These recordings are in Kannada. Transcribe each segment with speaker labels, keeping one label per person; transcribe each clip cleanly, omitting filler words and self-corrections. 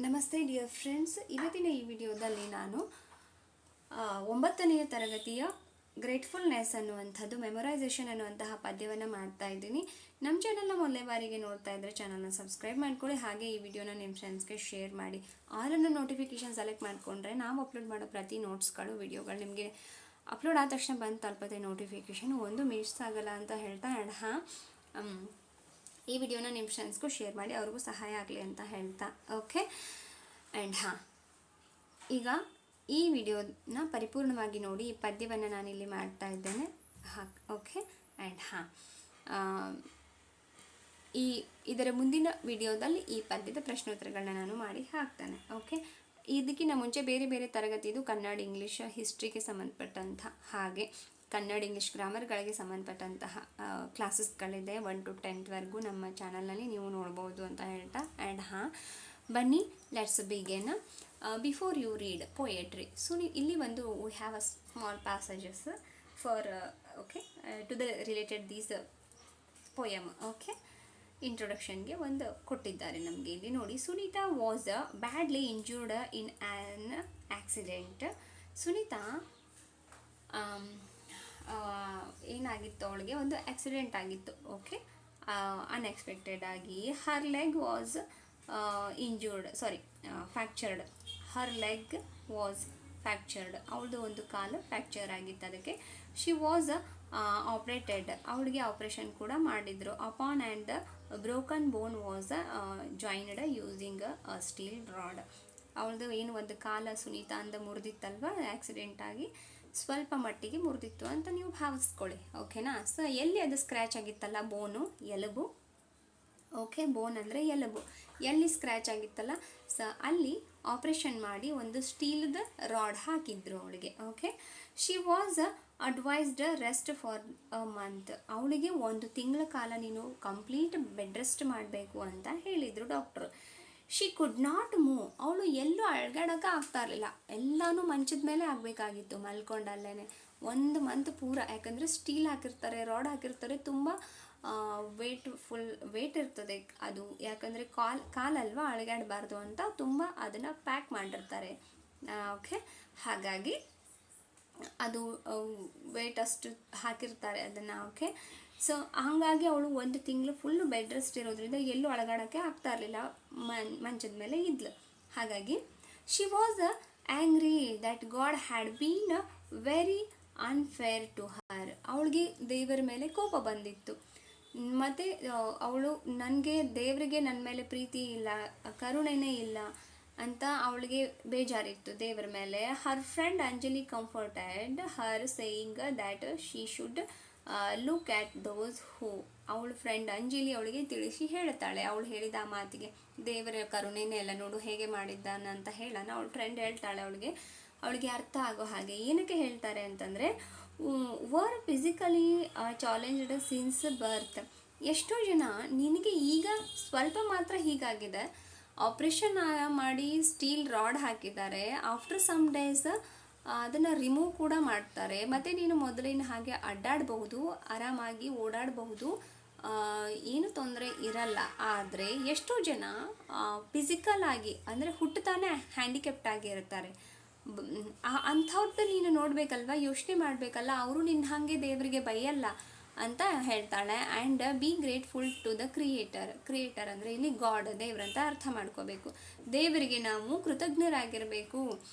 Speaker 1: ನಮಸ್ತೆ ಡಿಯರ್ ಫ್ರೆಂಡ್ಸ್, ಇವತ್ತಿನ ಈ ವಿಡಿಯೋದಲ್ಲಿ ನಾನು 9ನೇ ತರಗತಿಯ ಗ್ರೇಟ್ಫುಲ್ನೆಸ್ ಅನ್ನುವಂಥದ್ದು ಮೆಮೊರೈಸೇಷನ್ ಅನ್ನುವಂತಹ ಪದ್ಯವನ್ನು ಮಾಡ್ತಾ ಇದ್ದೀನಿ. ನಮ್ಮ ಚಾನಲ್ನ ಮೊದಲನೇ ಬಾರಿಗೆ ನೋಡ್ತಾ ಇದ್ದರೆ ಚಾನಲ್ನ ಸಬ್ಸ್ಕ್ರೈಬ್ ಮಾಡ್ಕೊಳ್ಳಿ. ಹಾಗೆ ಈ ವಿಡಿಯೋನ ನಿಮ್ಮ ಫ್ರೆಂಡ್ಸ್ಗೆ ಶೇರ್ ಮಾಡಿ. ಆಲನ್ನು ನೋಟಿಫಿಕೇಷನ್ ಸೆಲೆಕ್ಟ್ ಮಾಡಿಕೊಂಡ್ರೆ ನಾವು ಅಪ್ಲೋಡ್ ಮಾಡೋ ಪ್ರತಿ ನೋಟ್ಸ್ಗಳು ವಿಡಿಯೋಗಳು ನಿಮಗೆ ಅಪ್ಲೋಡ್ ಆದ ತಕ್ಷಣ ಬಂದು ತಲುಪತ್ತೆ ನೋಟಿಫಿಕೇಷನ್. ಒಂದು ಮಿಸ್ ಆಗಲ್ಲ ಅಂತ ಹೇಳ್ತಾ ಈ ವಿಡಿಯೋನ ನಿಮ್ಮ ಫ್ರೆಂಡ್ಸ್ಗೂ ಶೇರ್ ಮಾಡಿ, ಅವ್ರಿಗೂ ಸಹಾಯ ಆಗಲಿ ಅಂತ ಹೇಳ್ತಾ ಓಕೆ. ಆ್ಯಂಡ್ ಈಗ ಈ ವಿಡಿಯೋನ ಪರಿಪೂರ್ಣವಾಗಿ ನೋಡಿ. ಈ ಪದ್ಯವನ್ನು ನಾನಿಲ್ಲಿ ಮಾಡ್ತಾ ಇದ್ದೇನೆ. ಓಕೆ. ಆ್ಯಂಡ್ ಇದರ ಮುಂದಿನ ವಿಡಿಯೋದಲ್ಲಿ ಈ ಪದ್ಯದ ಪ್ರಶ್ನೋತ್ತರಗಳನ್ನ ನಾನು ಮಾಡಿ ಹಾಕ್ತೇನೆ. ಓಕೆ. ಇದಕ್ಕಿಂತ ಮುಂಚೆ ಬೇರೆ ಬೇರೆ ತರಗತಿದು ಕನ್ನಡ, ಇಂಗ್ಲೀಷ್, ಹಿಸ್ಟ್ರಿಗೆ ಸಂಬಂಧಪಟ್ಟಂಥ ಹಾಗೆ ಕನ್ನಡ, ಇಂಗ್ಲೀಷ್, ಗ್ರಾಮರ್ಗಳಿಗೆ ಸಂಬಂಧಪಟ್ಟಂತಹ ಕ್ಲಾಸಸ್ಗಳಿದೆ 1 to 10 ನಮ್ಮ ಚಾನಲ್ನಲ್ಲಿ ನೀವು ನೋಡ್ಬೋದು ಅಂತ ಹೇಳ್ತಾ. ಆ್ಯಂಡ್ ಬನ್ನಿ, let's begin. Before you read poetry. So ಇಲ್ಲಿ ಒಂದು we have a small passages for okay to the related these poem. Okay, ಇಂಟ್ರೊಡಕ್ಷನ್ಗೆ ಒಂದು ಕೊಟ್ಟಿದ್ದಾರೆ ನಮಗೆ. ಇಲ್ಲಿ ನೋಡಿ, Sunita was badly injured in an accident. Sunita ಏನಾಗಿತ್ತು, ಅವಳಿಗೆ ಒಂದು ಆಕ್ಸಿಡೆಂಟ್ ಆಗಿತ್ತು. ಓಕೆ, ಅನ್ಎಕ್ಸ್ಪೆಕ್ಟೆಡ್ ಆಗಿ her leg was fractured. Her leg was fractured. ಅವಳದು ಒಂದು ಕಾಲು ಫ್ರ್ಯಾಕ್ಚರ್ ಆಗಿತ್ತು. ಅದಕ್ಕೆ ಶಿ ವಾಸ್ ಆಪ್ರೇಟೆಡ್. ಅವಳಿಗೆ ಆಪ್ರೇಷನ್ ಕೂಡ ಮಾಡಿದರು. Upon and the broken bone was joined using steel rod. ಅವಳದು ಏನು ಒಂದು ಕಾಲ ಸುನೀತಾ ಅಂದ ಮುರಿದಿತ್ತಲ್ವ, ಆಕ್ಸಿಡೆಂಟ್ ಆಗಿ ಸ್ವಲ್ಪ ಮಟ್ಟಿಗೆ ಮುರಿದಿತ್ತು ಅಂತ ನೀವು ಭಾವಿಸ್ಕೊಳ್ಳಿ. ಓಕೆನಾ. ಸೊ ಎಲ್ಲಿ ಅದು ಸ್ಕ್ರ್ಯಾಚ್ ಆಗಿತ್ತಲ್ಲ, ಬೋನು, ಎಲುಬು. ಓಕೆ, ಬೋನ್ ಅಂದರೆ ಎಲುಬು. ಎಲ್ಲಿ ಸ್ಕ್ರ್ಯಾಚ್ ಆಗಿತ್ತಲ್ಲ, ಸೊ ಅಲ್ಲಿ ಆಪ್ರೇಷನ್ ಮಾಡಿ ಒಂದು ಸ್ಟೀಲ್ದ ರಾಡ್ ಹಾಕಿದ್ರು ಅವಳಿಗೆ. Okay. She was advised rest for a month. ಅವಳಿಗೆ 1 ತಿಂಗಳ ಕಾಲ ನೀನು ಕಂಪ್ಲೀಟ್ ಬೆಡ್ ರೆಸ್ಟ್ ಮಾಡಬೇಕು ಅಂತ ಹೇಳಿದರು doctor. She could not move. ಅವಳು ಎಲ್ಲೂ ಅಳ್ಗಾಡೋಕೆ ಆಗ್ತಾ ಇರಲಿಲ್ಲ. ಎಲ್ಲನೂ ಮಂಚದ ಮೇಲೆ ಆಗಬೇಕಾಗಿತ್ತು, ಮಲ್ಕೊಂಡಲ್ಲೇ 1 ಮಂತ್ ಪೂರ. ಯಾಕಂದರೆ ಸ್ಟೀಲ್ ಹಾಕಿರ್ತಾರೆ, ರಾಡ್ ಹಾಕಿರ್ತಾರೆ, ತುಂಬ ವೇಟ್ ಇರ್ತದೆ ಅದು. ಯಾಕಂದರೆ ಕಾಲಲ್ವ, ಅಳಗಾಡಬಾರ್ದು ಅಂತ ತುಂಬ ಅದನ್ನು ಪ್ಯಾಕ್ ಮಾಡಿರ್ತಾರೆ. ಓಕೆ, ಹಾಗಾಗಿ ಅದು ವೇಟ್ ಅಷ್ಟು ಹಾಕಿರ್ತಾರೆ ಅದನ್ನು. ಓಕೆ. ಸೊ ಹಾಗಾಗಿ ಅವಳು 1 ತಿಂಗಳು ಫುಲ್ಲು ಬೆಡ್ ರೆಸ್ಟ್ ಇರೋದ್ರಿಂದ ಎಲ್ಲೂ ಅಳಗಾಡೋಕ್ಕೆ ಆಗ್ತಾ ಇರಲಿಲ್ಲ, ಮಂಚದ ಮೇಲೆ ಇದ್ಲು. ಹಾಗಾಗಿ she was angry that God had been very unfair to her. ಅವಳಿಗೆ ದೇವರ ಮೇಲೆ ಕೋಪ ಬಂದಿತ್ತು. ಮತ್ತು ಅವಳು ದೇವರಿಗೆ ನನ್ನ ಮೇಲೆ ಪ್ರೀತಿ ಇಲ್ಲ, ಕರುಣೆನೇ ಇಲ್ಲ ಅಂತ ಅವಳಿಗೆ ಬೇಜಾರಿತ್ತು ದೇವರ ಮೇಲೆ. Her friend Anjali comforted her saying that she should look at those who. ಅವಳ ಫ್ರೆಂಡ್ ಅಂಜಲಿ ಅವಳಿಗೆ ತಿಳಿಸಿ ಹೇಳ್ತಾಳೆ, ಅವಳು ಹೇಳಿದ ಆ ಮಾತಿಗೆ, ದೇವರ ಕರುಣೆನೇ ಎಲ್ಲ ನೋಡು ಹೇಗೆ ಮಾಡಿದ್ದಾನಂತ ಹೇಳೋಣ. ಅವಳ ಫ್ರೆಂಡ್ ಹೇಳ್ತಾಳೆ ಅವಳಿಗೆ ಅರ್ಥ ಆಗೋ ಹಾಗೆ. ಏನಕ್ಕೆ ಹೇಳ್ತಾರೆ ಅಂತಂದರೆ, ವರ್ ಫಿಸಿಕಲಿ ಚಾಲೆಂಜ್ಡ್ ಸಿನ್ಸ್ ಬರ್ತ್. ಎಷ್ಟೋ ಜನ ನಿನಗೆ ಈಗ ಸ್ವಲ್ಪ ಮಾತ್ರ ಹೀಗಾಗಿದೆ, ಆಪ್ರೇಷನ್ ಮಾಡಿ ಸ್ಟೀಲ್ ರಾಡ್ ಹಾಕಿದ್ದಾರೆ, ಆಫ್ಟರ್ ಸಮ್ ಡೇಸ್ ಅದನ್ನು ರಿಮೂವ್ ಕೂಡ ಮಾಡ್ತಾರೆ, ಮತ್ತು ನೀನು ಮೊದಲಿನ ಹಾಗೆ ಅಡ್ಡಾಡಬಹುದು, ಆರಾಮಾಗಿ ಓಡಾಡಬಹುದು, ಏನು ತೊಂದರೆ ಇರಲ್ಲ. ಆದರೆ ಎಷ್ಟೋ ಜನ ಫಿಸಿಕಲ್ ಆಗಿ ಅಂದರೆ ಹುಟ್ಟುತ್ತಾನೆ ಹ್ಯಾಂಡಿಕ್ಯಾಪ್ಟ್ ಆಗಿರ್ತಾರೆ. ಅಂಥವ್ರದ್ದು ನೀನು ನೋಡಬೇಕಲ್ವ, ಯೋಚನೆ ಮಾಡಬೇಕಲ್ಲ, ಅವರು ನಿನ್ನ ಹಾಗೆ ದೇವರಿಗೆ ಬೈಯಲ್ಲ ಅಂತ ಹೇಳ್ತಾಳೆ. And be grateful to the creator. Creator ಅಂದರೆ ಇಲ್ಲಿ ಗಾಡ್, ದೇವರಂತ ಅರ್ಥ ಮಾಡ್ಕೋಬೇಕು. ದೇವರಿಗೆ ನಾವು ಕೃತಜ್ಞರಾಗಿರಬೇಕು.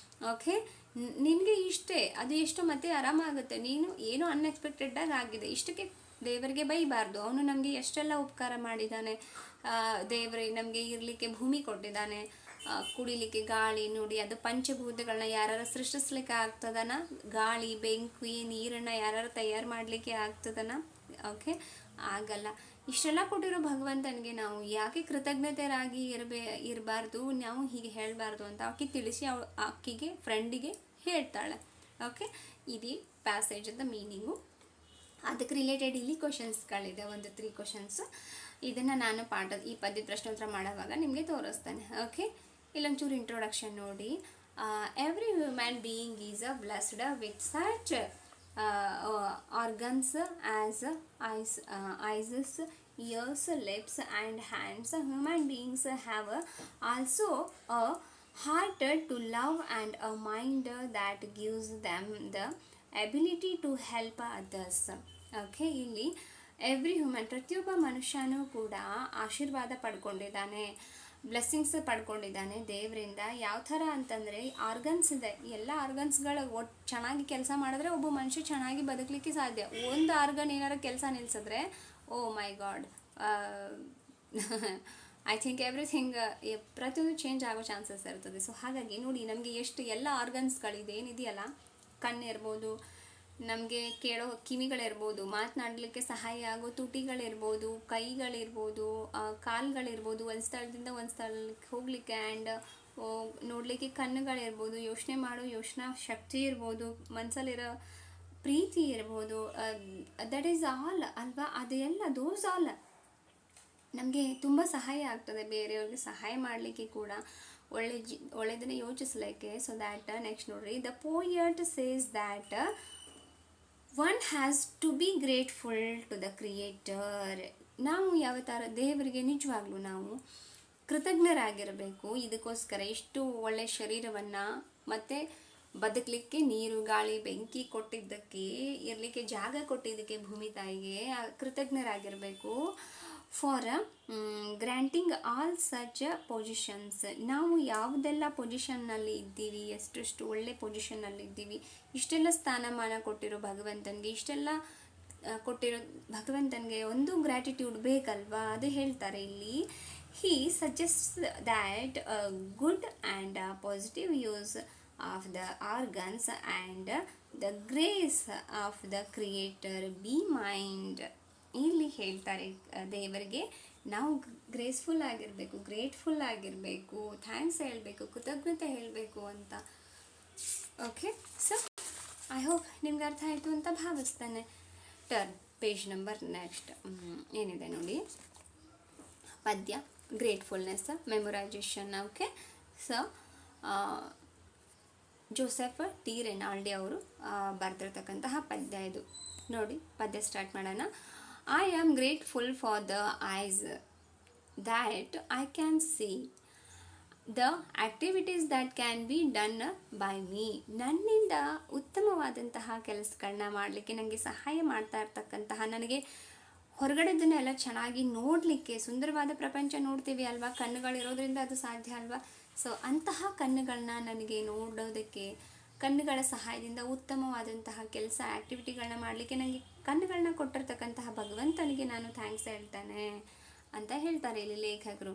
Speaker 1: ಓಕೆ, ನಿನಗೆ ಇಷ್ಟೇ, ಅದು ಎಷ್ಟು ಮತ್ತೆ ಆರಾಮಾಗುತ್ತೆ. ನೀನು ಏನೋ ಅನ್ಎಕ್ಸ್ಪೆಕ್ಟೆಡಾಗಿ ಆಗಿದೆ, ಇಷ್ಟಕ್ಕೆ ದೇವರಿಗೆ ಬೈಬಾರ್ದು. ಅವನು ನಮಗೆ ಎಷ್ಟೆಲ್ಲ ಉಪಕಾರ ಮಾಡಿದ್ದಾನೆ. ದೇವರು ನಮಗೆ ಇರಲಿಕ್ಕೆ ಭೂಮಿ ಕೊಟ್ಟಿದ್ದಾನೆ, ಕುಡಿಲಿಕ್ಕೆ ಗಾಳಿ. ನೋಡಿ, ಅದು ಪಂಚಭೂತಗಳನ್ನ ಯಾರು ಸೃಷ್ಟಿಸ್ಲಿಕ್ಕೆ ಆಗ್ತದನ? ಗಾಳಿ, ಬೆಂಕಿ, ನೀರನ್ನು ಯಾರು ತಯಾರು ಮಾಡಲಿಕ್ಕೆ ಆಗ್ತದನ? ಓಕೆ, ಆಗಲ್ಲ. ಇಷ್ಟೆಲ್ಲ ಕೊಟ್ಟಿರೋ ಭಗವಂತನಿಗೆ ನಾವು ಯಾಕೆ ಕೃತಜ್ಞತೆರಾಗಿ ಇರಬಾರ್ದು, ನಾವು ಹೀಗೆ ಹೇಳಬಾರ್ದು ಅಂತ ಆಕೆ ತಿಳಿಸಿ ಆಕೆಗೆ ಫ್ರೆಂಡಿಗೆ ಹೇಳ್ತಾಳೆ. ಓಕೆ, ಇದು ಪ್ಯಾಸೇಜದ ಮೀನಿಂಗು. ಅದಕ್ಕೆ ರಿಲೇಟೆಡ್ ಇಲ್ಲಿ ಕ್ವಶನ್ಸ್ಗಳಿದೆ, 3 ಕ್ವಶನ್ಸ್. ಇದನ್ನು ನಾನು ಈ ಪದ್ಯದ ಪ್ರಶ್ನೋತ್ತರ ಮಾಡೋವಾಗ ನಿಮಗೆ ತೋರಿಸ್ತೇನೆ. ಓಕೆ, ಇಲ್ಲೊಂಚೂರು ಇಂಟ್ರೊಡಕ್ಷನ್ ನೋಡಿ. Every human being is blessed with such organs as eyes, ears, lips, and hands. Human beings have also a heart to love and a mind that gives them the ability to help others. Okay, ಇಲ್ಲಿ ಎವ್ರಿ ಹ್ಯೂಮನ್, ಪ್ರತಿಯೊಬ್ಬ ಮನುಷ್ಯನೂ ಕೂಡ ಆಶೀರ್ವಾದ ಪಡ್ಕೊಂಡಿದ್ದಾನೆ, ಬ್ಲೆಸ್ಸಿಂಗ್ಸ್ ಪಡ್ಕೊಂಡಿದ್ದಾನೆ ದೇವರಿಂದ. ಯಾವ ಥರ ಅಂತಂದರೆ, ಆರ್ಗನ್ಸ್ ಇದೆ, ಎಲ್ಲ ಆರ್ಗನ್ಸ್ಗಳು ಚೆನ್ನಾಗಿ ಕೆಲಸ ಮಾಡಿದ್ರೆ ಒಬ್ಬ ಮನುಷ್ಯ ಚೆನ್ನಾಗಿ ಬದುಕಲಿಕ್ಕೆ ಸಾಧ್ಯ. ಒಂದು ಆರ್ಗನ್ ಏನಾರು ಕೆಲಸ ನಿಲ್ಲಿಸಿದ್ರೆ, ಓ ಮೈ ಗಾಡ್, ಐ ಥಿಂಕ್ ಎವ್ರಿಥಿಂಗ್ ಪ್ರತಿಯೊಂದು ಚೇಂಜ್ ಆಗೋ ಚಾನ್ಸಸ್ ಇರ್ತದೆ. ಸೊ ಹಾಗಾಗಿ ನೋಡಿ, ನಮಗೆ ಎಷ್ಟು ಎಲ್ಲ ಆರ್ಗನ್ಸ್ಗಳಿದೆ ಏನಿದೆಯಲ್ಲ, ಕಣ್ಣಿರ್ಬೋದು, ನಮಗೆ ಕೇಳೋ ಕಿವಿಗಳಿರ್ಬೋದು, ಮಾತನಾಡಲಿಕ್ಕೆ ಸಹಾಯ ಆಗೋ ತುಟಿಗಳಿರ್ಬೋದು, ಕೈಗಳಿರ್ಬೋದು, ಕಾಲುಗಳಿರ್ಬೋದು, ಒಂದು ಸ್ಥಳದಿಂದ ಒಂದು ಸ್ಥಳಕ್ಕೆ ಹೋಗಲಿಕ್ಕೆ, ಆ್ಯಂಡ್ ನೋಡಲಿಕ್ಕೆ ಕಣ್ಣುಗಳಿರ್ಬೋದು, ಯೋಚನೆ ಮಾಡೋ ಯೋಚನಾ ಶಕ್ತಿ ಇರ್ಬೋದು, ಮನಸ್ಸಲ್ಲಿರೋ ಪ್ರೀತಿ ಇರ್ಬೋದು, ದಟ್ ಈಸ್ ಆಲ್ ಅಲ್ವಾ. ಅದೆಲ್ಲ ದೋಸ್ ಆಲ್ ನಮಗೆ ತುಂಬ ಸಹಾಯ ಆಗ್ತದೆ, ಬೇರೆಯವ್ರಿಗೆ ಸಹಾಯ ಮಾಡಲಿಕ್ಕೆ ಕೂಡ, ಒಳ್ಳೆಯದನ್ನು ಯೋಚಿಸ್ಲಿಕ್ಕೆ. ಸೊ ದ್ಯಾಟ್ ನೆಕ್ಸ್ಟ್ ನೋಡ್ರಿ, the poet says that one has to be grateful to the creator. ನಾವು ಯಾವ ಥರ ದೇವರಿಗೆ ನಿಜವಾಗ್ಲೂ ನಾವು ಕೃತಜ್ಞರಾಗಿರಬೇಕು. ಇದಕ್ಕೋಸ್ಕರ ಇಷ್ಟು ಒಳ್ಳೆಯ ಶರೀರವನ್ನು ಮತ್ತು ಬದುಕಲಿಕ್ಕೆ ನೀರು, ಗಾಳಿ, ಬೆಂಕಿ ಕೊಟ್ಟಿದ್ದಕ್ಕೆ, ಇರಲಿಕ್ಕೆ ಜಾಗ ಕೊಟ್ಟಿದ್ದಕ್ಕೆ ಭೂಮಿ ತಾಯಿಗೆ ಕೃತಜ್ಞರಾಗಿರಬೇಕು. For granting all such positions. ನಾವು ಯಾವುದೆಲ್ಲ ಪೊಸಿಷನ್ನಲ್ಲಿ ಇದ್ದೀವಿ, ಎಷ್ಟೆಷ್ಟು ಒಳ್ಳೆ ಪೊಸಿಷನ್ನಲ್ಲಿ ಇದ್ದೀವಿ, ಇಷ್ಟೆಲ್ಲ ಸ್ಥಾನಮಾನ ಕೊಟ್ಟಿರೋ ಭಗವಂತನಿಗೆ, ಇಷ್ಟೆಲ್ಲ ಕೊಟ್ಟಿರೋ ಭಗವಂತನಿಗೆ ಒಂದು ಗ್ರ್ಯಾಟಿಟ್ಯೂಡ್ ಬೇಕಲ್ವಾ, ಅದು ಹೇಳ್ತಾರೆ ಇಲ್ಲಿ. He suggest that good and positive use of the organs and the grace of the creator be mind. ಇಲ್ಲಿ ಹೇಳ್ತಾರೆ ದೇವರಿಗೆ ನಾವು ಗ್ರೇಸ್ಫುಲ್ ಆಗಿರಬೇಕು, ಗ್ರೇಟ್ಫುಲ್ ಆಗಿರಬೇಕು, ಥ್ಯಾಂಕ್ಸ್ ಹೇಳಬೇಕು, ಕೃತಜ್ಞತೆ ಹೇಳಬೇಕು ಅಂತ. ಓಕೆ, ಸೊ ಐ ಹೋಪ್ ನಿಮ್ಗೆ ಅರ್ಥ ಆಯಿತು ಅಂತ ಭಾವಿಸ್ತೇನೆ. ಟರ್ನ್ ಪೇಜ್ ನಂಬರ್ ನೆಕ್ಸ್ಟ್ ಏನಿದೆ ನೋಡಿ, ಪದ್ಯ gratefulness memorisation. Okay, so Joseph T Renaldi ಅವರು ಬರೆದಿರ್ತಕ್ಕಂತಹ ಪದ್ಯ ಇದು. ನೋಡಿ, ಪದ್ಯ ಸ್ಟಾರ್ಟ್ ಮಾಡೋಣ. I am grateful for the eyes that I can see, the activities that can be done by me. ನನ್ನಿಂದ ಉತ್ತಮವಾದಂತಹ ಕೆಲಸಗಳನ್ನ ಮಾಡಲಿಕ್ಕೆ ನನಗೆ ಸಹಾಯ ಮಾಡ್ತಾ ಇರ್ತಕ್ಕಂತಹ, ನನಗೆ ಹೊರಗಡೆದನ್ನೆಲ್ಲ ಚೆನ್ನಾಗಿ ನೋಡಲಿಕ್ಕೆ, ಸುಂದರವಾದ ಪ್ರಪಂಚ ನೋಡ್ತೀವಿ ಅಲ್ವಾ, ಕಣ್ಣುಗಳಿರೋದ್ರಿಂದ ಅದು ಸಾಧ್ಯ ಅಲ್ವಾ. ಸೊ ಅಂತಹ ಕಣ್ಣುಗಳನ್ನ ನನಗೆ ನೋಡೋದಕ್ಕೆ, ಕಣ್ಣುಗಳ ಸಹಾಯದಿಂದ ಉತ್ತಮವಾದಂತಹ ಕೆಲಸ ಆ್ಯಕ್ಟಿವಿಟಿಗಳನ್ನ ಮಾಡಲಿಕ್ಕೆ ನನಗೆ ಕಣ್ಣುಗಳನ್ನ ಕೊಟ್ಟಿರ್ತಕ್ಕಂತಹ ಭಗವಂತನಿಗೆ ನಾನು ಥ್ಯಾಂಕ್ಸ್ ಹೇಳ್ತಾನೆ ಅಂತ ಹೇಳ್ತಾರೆ ಇಲ್ಲಿ ಲೇಖಕರು.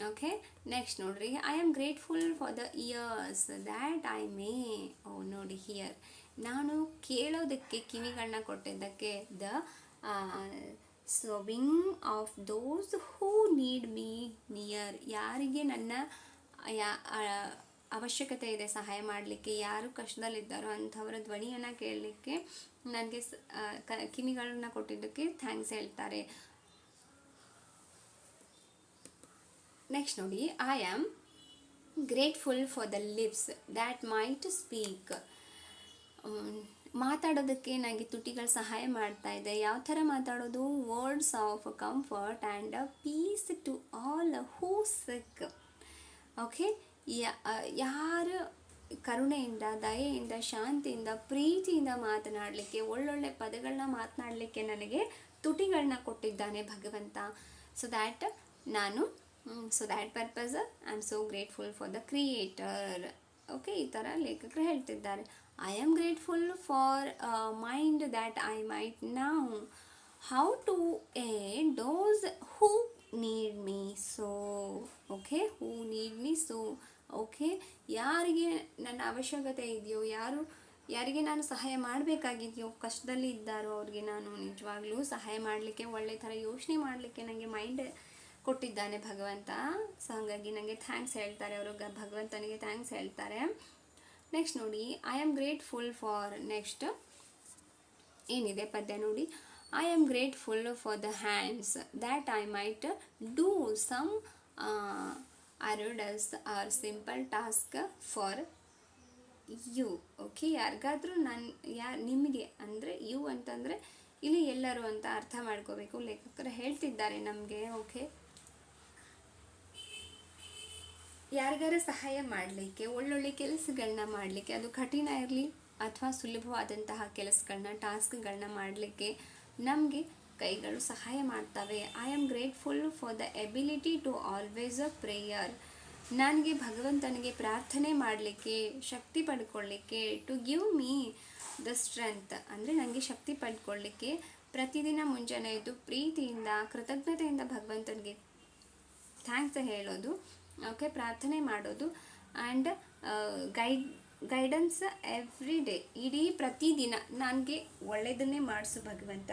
Speaker 1: ಓಕೆ, ನೆಕ್ಸ್ಟ್ ನೋಡ್ರಿ, I am grateful for the ears that I may. ಓ ನೋಡಿ, ಹಿಯರ್ ನಾನು ಕೇಳೋದಕ್ಕೆ ಕಿವಿಗಳನ್ನ ಕೊಟ್ಟಿದ್ದಕ್ಕೆ, the sobbing of those who need me near. ಯಾರಿಗೆ ನನ್ನ ಅವಶ್ಯಕತೆ ಇದೆ ಸಹಾಯ ಮಾಡಲಿಕ್ಕೆ, ಯಾರು ಕಷ್ಟದಲ್ಲಿದ್ದಾರೋ ಅಂಥವರ ಧ್ವನಿಯನ್ನು ಕೇಳಲಿಕ್ಕೆ ನನಗೆ ಕಿವಿಗಳನ್ನ ಕೊಟ್ಟಿದ್ದಕ್ಕೆ ಥ್ಯಾಂಕ್ಸ್ ಹೇಳ್ತಾರೆ. ನೆಕ್ಸ್ಟ್ ನೋಡಿ, I am grateful for the lips that might speak. ಮಾತಾಡೋದಕ್ಕೆ ನನಗೆ ತುಟಿಗಳು ಸಹಾಯ ಮಾಡ್ತಾ ಇದೆ. ಯಾವ ಥರ ಮಾತಾಡೋದು? Words of comfort and peace to all who sick. Okay, ಯಾರು ಕರುಣೆಯಿಂದ, ದಯೆಯಿಂದ, ಶಾಂತಿಯಿಂದ, ಪ್ರೀತಿಯಿಂದ ಮಾತನಾಡಲಿಕ್ಕೆ, ಒಳ್ಳೊಳ್ಳೆ ಪದಗಳನ್ನ ಮಾತನಾಡಲಿಕ್ಕೆ ನನಗೆ ತುಟಿಗಳನ್ನ ಕೊಟ್ಟಿದ್ದಾನೆ ಭಗವಂತ. ಸೊ ದ್ಯಾಟ್ ನಾನು so that purpose I am so grateful for the creator. Okay, ಈ ಥರ ಲೇಖಕರು ಹೇಳ್ತಿದ್ದಾರೆ. I am grateful for mind that I might now how to aid those who need me so. Okay, who need me so. Okay, ಯಾರಿಗೆ ನನ್ನ ಅವಶ್ಯಕತೆ ಇದೆಯೋ, ಯಾರಿಗೆ ನಾನು ಸಹಾಯ ಮಾಡಬೇಕಾಗಿದೆಯೋ, ಕಷ್ಟದಲ್ಲಿ ಇದ್ದಾರೋ ಅವ್ರಿಗೆ ನಾನು ನಿಜವಾಗ್ಲೂ ಸಹಾಯ ಮಾಡಲಿಕ್ಕೆ, ಒಳ್ಳೆ ಥರ ಯೋಚನೆ ಮಾಡಲಿಕ್ಕೆ ನನಗೆ ಮೈಂಡ್ ಕೊಟ್ಟಿದ್ದಾನೆ ಭಗವಂತ. ಸೊ ಹಾಗಾಗಿ ನನಗೆ ಥ್ಯಾಂಕ್ಸ್ ಹೇಳ್ತಾರೆ ಅವರು, ಭಗವಂತನಿಗೆ ಥ್ಯಾಂಕ್ಸ್ ಹೇಳ್ತಾರೆ. ನೆಕ್ಸ್ಟ್ ನೋಡಿ, I am grateful for, next ಏನಿದೆ ಪದ್ಯ ನೋಡಿ, I am grateful for the hands that I might do some arduous or simple task for you. Okay, ಯಾರಿಗಾದ್ರೂ ನಿಮಗೆ ಅಂದರೆ ಯು ಅಂತಂದರೆ ಇಲ್ಲಿ ಎಲ್ಲರೂ ಅಂತ ಅರ್ಥ ಮಾಡ್ಕೋಬೇಕು. ಲೇಖಕರು ಹೇಳ್ತಿದ್ದಾರೆ ನಮಗೆ. ಓಕೆ, ಯಾರಿಗಾರ ಸಹಾಯ ಮಾಡಲಿಕ್ಕೆ, ಒಳ್ಳೊಳ್ಳೆ ಕೆಲಸಗಳನ್ನ ಮಾಡಲಿಕ್ಕೆ, ಅದು ಕಠಿಣ ಇರಲಿ ಅಥವಾ ಸುಲಭವಾದಂತಹ ಕೆಲಸಗಳನ್ನ, ಟಾಸ್ಕ್ಗಳನ್ನ ಮಾಡಲಿಕ್ಕೆ ನಮಗೆ ಕೈಗಳು ಸಹಾಯ ಮಾಡ್ತವೆ. I am grateful for the ability to always a prayer. ನನಗೆ ಭಗವಂತನಿಗೆ ಪ್ರಾರ್ಥನೆ ಮಾಡಲಿಕ್ಕೆ, ಶಕ್ತಿ ಪಡ್ಕೊಳ್ಳಿಕ್ಕೆ, to give me the strength, ಅಂದರೆ ನನಗೆ ಶಕ್ತಿ ಪಡ್ಕೊಳ್ಳಿಕ್ಕೆ ಪ್ರತಿದಿನ ಮುಂಜಾನೆ ಎದ್ದು ಪ್ರೀತಿಯಿಂದ, ಕೃತಜ್ಞತೆಯಿಂದ ಭಗವಂತನಿಗೆ ಥ್ಯಾಂಕ್ಸ್ ಹೇಳೋದು, ಓಕೆ, ಪ್ರಾರ್ಥನೆ ಮಾಡೋದು, ಆ್ಯಂಡ್ ಗೈಡೆನ್ಸ್ ಎವ್ರಿ ಡೇ, ಇಡೀ ಪ್ರತಿದಿನ ನನಗೆ ಒಳ್ಳೆಯದನ್ನೇ ಮಾಡಿಸು ಭಗವಂತ,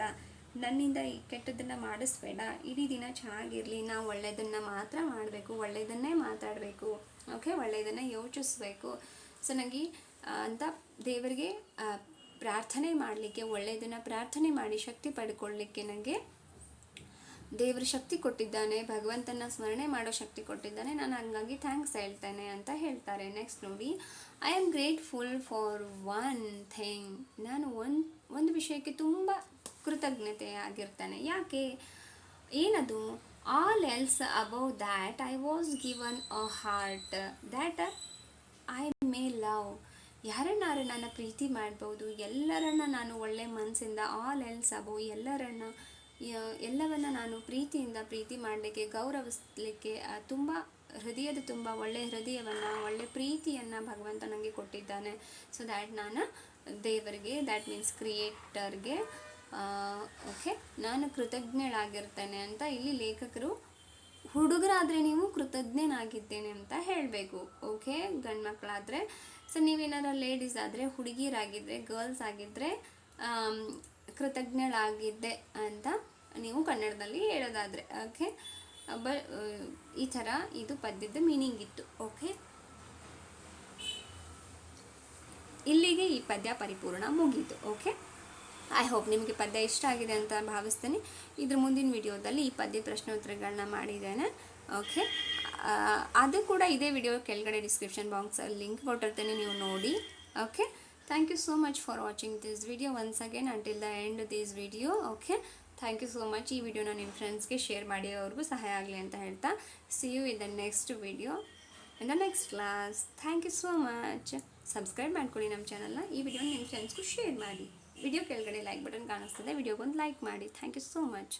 Speaker 1: ನನ್ನಿಂದ ಈ ಕೆಟ್ಟದನ್ನು ಮಾಡಿಸ್ಬೇಡ, ಇಡೀ ದಿನ ಚೆನ್ನಾಗಿರಲಿ, ನಾವು ಒಳ್ಳೆಯದನ್ನು ಮಾತ್ರ ಮಾಡಬೇಕು, ಒಳ್ಳೆಯದನ್ನೇ ಮಾತಾಡಬೇಕು, ಓಕೆ, ಒಳ್ಳೆಯದನ್ನೇ ಯೋಚಿಸ್ಬೇಕು. ಸೊ ನನಗೆ ಅಂತ ದೇವರಿಗೆ ಪ್ರಾರ್ಥನೆ ಮಾಡಲಿಕ್ಕೆ, ಒಳ್ಳೆಯದನ್ನು ಪ್ರಾರ್ಥನೆ ಮಾಡಿ ಶಕ್ತಿ ಪಡ್ಕೊಳ್ಳಿಕ್ಕೆ ನನಗೆ ದೇವರು ಶಕ್ತಿ ಕೊಟ್ಟಿದ್ದಾನೆ, ಭಗವಂತನ ಸ್ಮರಣೆ ಮಾಡೋ ಶಕ್ತಿ ಕೊಟ್ಟಿದ್ದಾನೆ, ನಾನು ಹಂಗಾಗಿ ಥ್ಯಾಂಕ್ಸ್ ಹೇಳ್ತೇನೆ ಅಂತ ಹೇಳ್ತಾರೆ. ನೆಕ್ಸ್ಟ್ ನೋಡಿ, I am grateful for one thing. ನಾನು ಒಂದು ವಿಷಯಕ್ಕೆ ತುಂಬ ಕೃತಜ್ಞತೆಯಾಗಿರ್ತೇನೆ. ಯಾಕೆ? ಏನದು? All else above that I was given a heart that I may love. ಯಾರನ್ನಾರು ನನ್ನ ಪ್ರೀತಿ ಮಾಡ್ಬೋದು, ಎಲ್ಲರನ್ನ ನಾನು ಒಳ್ಳೆ ಮನಸ್ಸಿಂದ, ಆಲ್ ಎಲ್ಸ್ ಅಬೌವ್, ಎಲ್ಲವನ್ನು ನಾನು ಪ್ರೀತಿಯಿಂದ ಪ್ರೀತಿ ಮಾಡಲಿಕ್ಕೆ, ಗೌರವಿಸಲಿಕ್ಕೆ, ತುಂಬ ಹೃದಯದ ತುಂಬ ಒಳ್ಳೆಯ ಹೃದಯವನ್ನು, ಒಳ್ಳೆಯ ಪ್ರೀತಿಯನ್ನು ಭಗವಂತ ನನಗೆ ಕೊಟ್ಟಿದ್ದಾನೆ. ಸೊ ದ್ಯಾಟ್ ನಾನು ದೇವರಿಗೆ, ದ್ಯಾಟ್ ಮೀನ್ಸ್ ಕ್ರಿಯೇಟರ್ಗೆ, ಓಕೆ, ನಾನು ಕೃತಜ್ಞಳಾಗಿರ್ತೇನೆ ಅಂತ ಇಲ್ಲಿ ಲೇಖಕರು, ಹುಡುಗರಾದರೆ ನೀವು ಕೃತಜ್ಞನಾಗಿದ್ದೇನೆ ಅಂತ ಹೇಳಬೇಕು. ಓಕೆ, ಗಂಡು ಮಕ್ಕಳಾದರೆ, ಸೊ ನೀವೇನಾದ್ರು ಲೇಡೀಸ್ ಆದರೆ, ಹುಡುಗಿಯರಾಗಿದ್ದರೆ, ಗರ್ಲ್ಸ್ ಆಗಿದ್ದರೆ ಕೃತಜ್ಞಳಾಗಿದ್ದೆ ಅಂತ ನೀವು ಕನ್ನಡದಲ್ಲಿ ಹೇಳೋದಾದರೆ, ಓಕೆ, ಈ ಥರ ಇದು ಪದ್ಯದ ಮೀನಿಂಗ್ ಇತ್ತು. ಓಕೆ, ಇಲ್ಲಿಗೆ ಈ ಪದ್ಯ ಪರಿಪೂರ್ಣ ಮುಗೀತು. ಓಕೆ, ಐ ಹೋಪ್ ನಿಮಗೆ ಪದ್ಯ ಇಷ್ಟ ಆಗಿದೆ ಅಂತ ಭಾವಿಸ್ತೇನೆ. ಇದ್ರ ಮುಂದಿನ ವಿಡಿಯೋದಲ್ಲಿ ಈ ಪದ್ಯ ಪ್ರಶ್ನೋತ್ತರಗಳನ್ನ ಮಾಡಿದ್ದೇನೆ. ಓಕೆ, ಅದು ಕೂಡ ಇದೇ ವಿಡಿಯೋ ಕೆಳಗಡೆ ಡಿಸ್ಕ್ರಿಪ್ಷನ್ ಬಾಕ್ಸಲ್ಲಿ ಲಿಂಕ್ ಕೊಟ್ಟಿರ್ತೇನೆ, ನೀವು ನೋಡಿ. Okay, thank you so much for watching this video once again until the end of this video. Okay, thank you so much. ಈ ವಿಡಿಯೋನ ನಿಮ್ಮ ಫ್ರೆಂಡ್ಸ್ಗೆ ಶೇರ್ ಮಾಡಿ, ಅವ್ರಿಗೂ ಸಹಾಯ ಆಗಲಿ ಅಂತ ಹೇಳ್ತಾ, see you in the next video in the next class. Thank you so much. Subscribe ಮಾಡ್ಕೊಳ್ಳಿ ನಮ್ಮ ಚಾನಲ್ನ. ಈ ವಿಡಿಯೋನ ನಿಮ್ಮ ಫ್ರೆಂಡ್ಸ್ಗೂ ಶೇರ್ ಮಾಡಿ. ವಿಡಿಯೋ ಕೆಳಗಡೆ ಲೈಕ್ ಬಟನ್ ಕಾಣಿಸ್ತದೆ, ವಿಡಿಯೋಗೊಂದು ಲೈಕ್ ಮಾಡಿ. Thank you so much.